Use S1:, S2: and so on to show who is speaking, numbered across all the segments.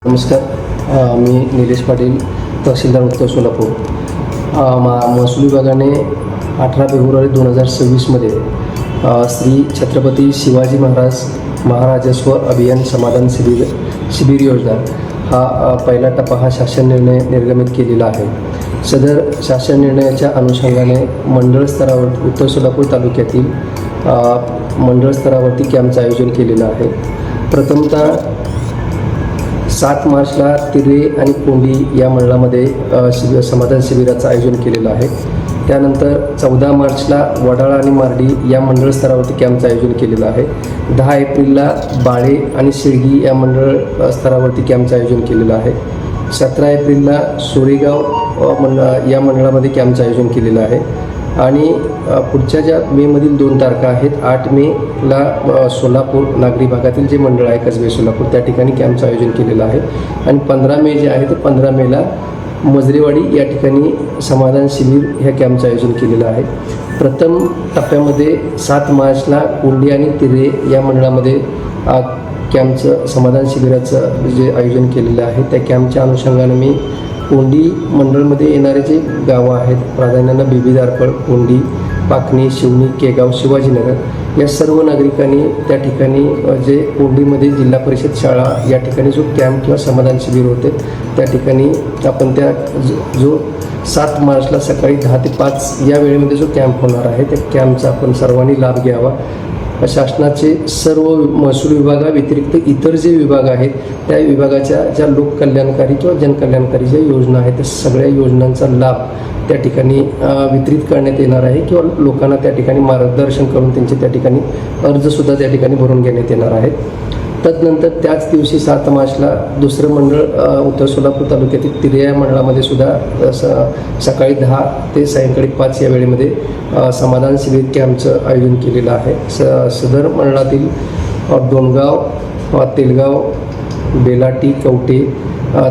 S1: नमस्कार. मी निलेश पाटील, तहसीलदार उत्तर सोलापूर. महसूल विभागाने 18 फेब्रुवारी 2026मध्ये श्री छत्रपती शिवाजी महाराजस्व अभियान समाधान शिबिर योजना हा पहिला टप्पा हा शासन निर्णय निर्गमित केलेला आहे. सदर शासन निर्णयाच्या अनुषंगाने मंडळ स्तरावर उत्तर सोलापूर तालुक्यातील मंडळ स्तरावरती कॅम्पचं आयोजन केलेलं आहे. प्रथमतः 7 मार्चला तिर्रे आणि कोंडी या मंडळामध्ये समाधान शिबिराचं आयोजन केलेलं आहे. त्यानंतर 14 मार्चला वडाळा आणि मार्डी या मंडळ स्तरावरती कॅम्पचं आयोजन केलेलं आहे. 10 एप्रिलला बाळे आणि शिळगी या मंडळ स्तरावरती कॅम्पचं आयोजन केलेलं आहे. 17 एप्रिलला सोरेगाव या मंडळामध्ये कॅम्पचं आयोजन केलेलं आहे. आणि पुढच्या ज्या मेमधील 2 तारखा आहेत, 8 मेला सोलापूर नागरी भागातील जे मंडळ आहे कसबे सोलापूर त्या ठिकाणी कॅम्पचं आयोजन केलेलं आहे. आणि 15 मे जे आहे ते 15 मेला मजरेवाडी या ठिकाणी समाधान शिबिर ह्या कॅम्पचं आयोजन केलेलं आहे. प्रथम टप्प्यामध्ये 7 मार्चला कोंडी आणि तिर्रे या मंडळामध्ये कॅम्पचं समाधान शिबिराचं जे आयोजन केलेलं आहे त्या कॅम्पच्या अनुषंगाने मी कोंडी मंडळमध्ये येणारे जे गावं आहेत, प्राधान्यानं बेबीदारपळ, कोंडी, पाकणी, शिवणी, केगाव, शिवाजीनगर या सर्व नागरिकांनी त्या ठिकाणी जे कोंडीमध्ये जिल्हा परिषद शाळा या ठिकाणी जो कॅम्प किंवा समाधान शिबिर होते त्या ठिकाणी आपण त्या जो 7 मार्चला सकाळी 10 ते 5 या वेळेमध्ये जो कॅम्प होणार आहे त्या कॅम्पचा आपण सर्वांनी लाभ घ्यावा. शासनाचे सर्व महसूल विभागाव्यतिरिक्त इतर जे विभाग आहेत त्या विभागाच्या ज्या लोककल्याणकारी किंवा जनकल्याणकारी ज्या योजना आहेत त्या सगळ्या योजनांचा लाभ त्या ठिकाणी वितरित करण्यात येणार आहे किंवा लोकांना त्या ठिकाणी मार्गदर्शन करून त्यांचे त्या ठिकाणी अर्जसुद्धा त्या ठिकाणी भरून घेण्यात येणार आहेत. तदनंतर त्याच दिवशी 7 मार्चला दुसरं मंडळ उत्तर सोलापूर तालुक्यातील तिर्रे या मंडळामध्ये सुद्धा सकाळी 10 ते सायंकाळी 5 या वेळेमध्ये समाधान शिबिर कॅम्पचं आयोजन केलेलं आहे. सदर मंडळातील डोणगाव, तेलगाव, बेलाटी, कवटे,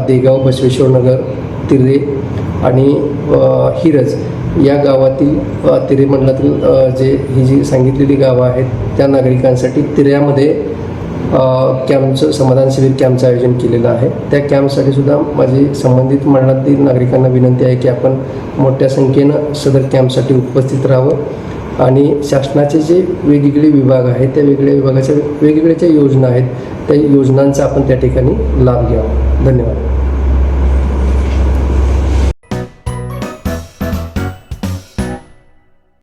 S1: देगाव, बसवेश्वरनगर, तिर्रे आणि हिरज या गावातील तिर्रे मंडळातील ही जी सांगितलेली गावं आहेत त्या नागरिकांसाठी तिर्यामध्ये कॅम्पचं समाधान शिबिर कॅम्पचं आयोजन केलेलं आहे. त्या कॅम्पसाठी सुद्धा माझी संबंधित मंडळातील नागरिकांना विनंती आहे की आपण मोठ्या संख्येनं सदर कॅम्पसाठी उपस्थित राहावं आणि शासनाचे जे वेगवेगळे विभाग आहेत त्या वेगवेगळ्या विभागाच्या वेगवेगळ्या ज्या योजना आहेत त्या योजनांचा आपण त्या ठिकाणी लाभ घ्यावा. धन्यवाद.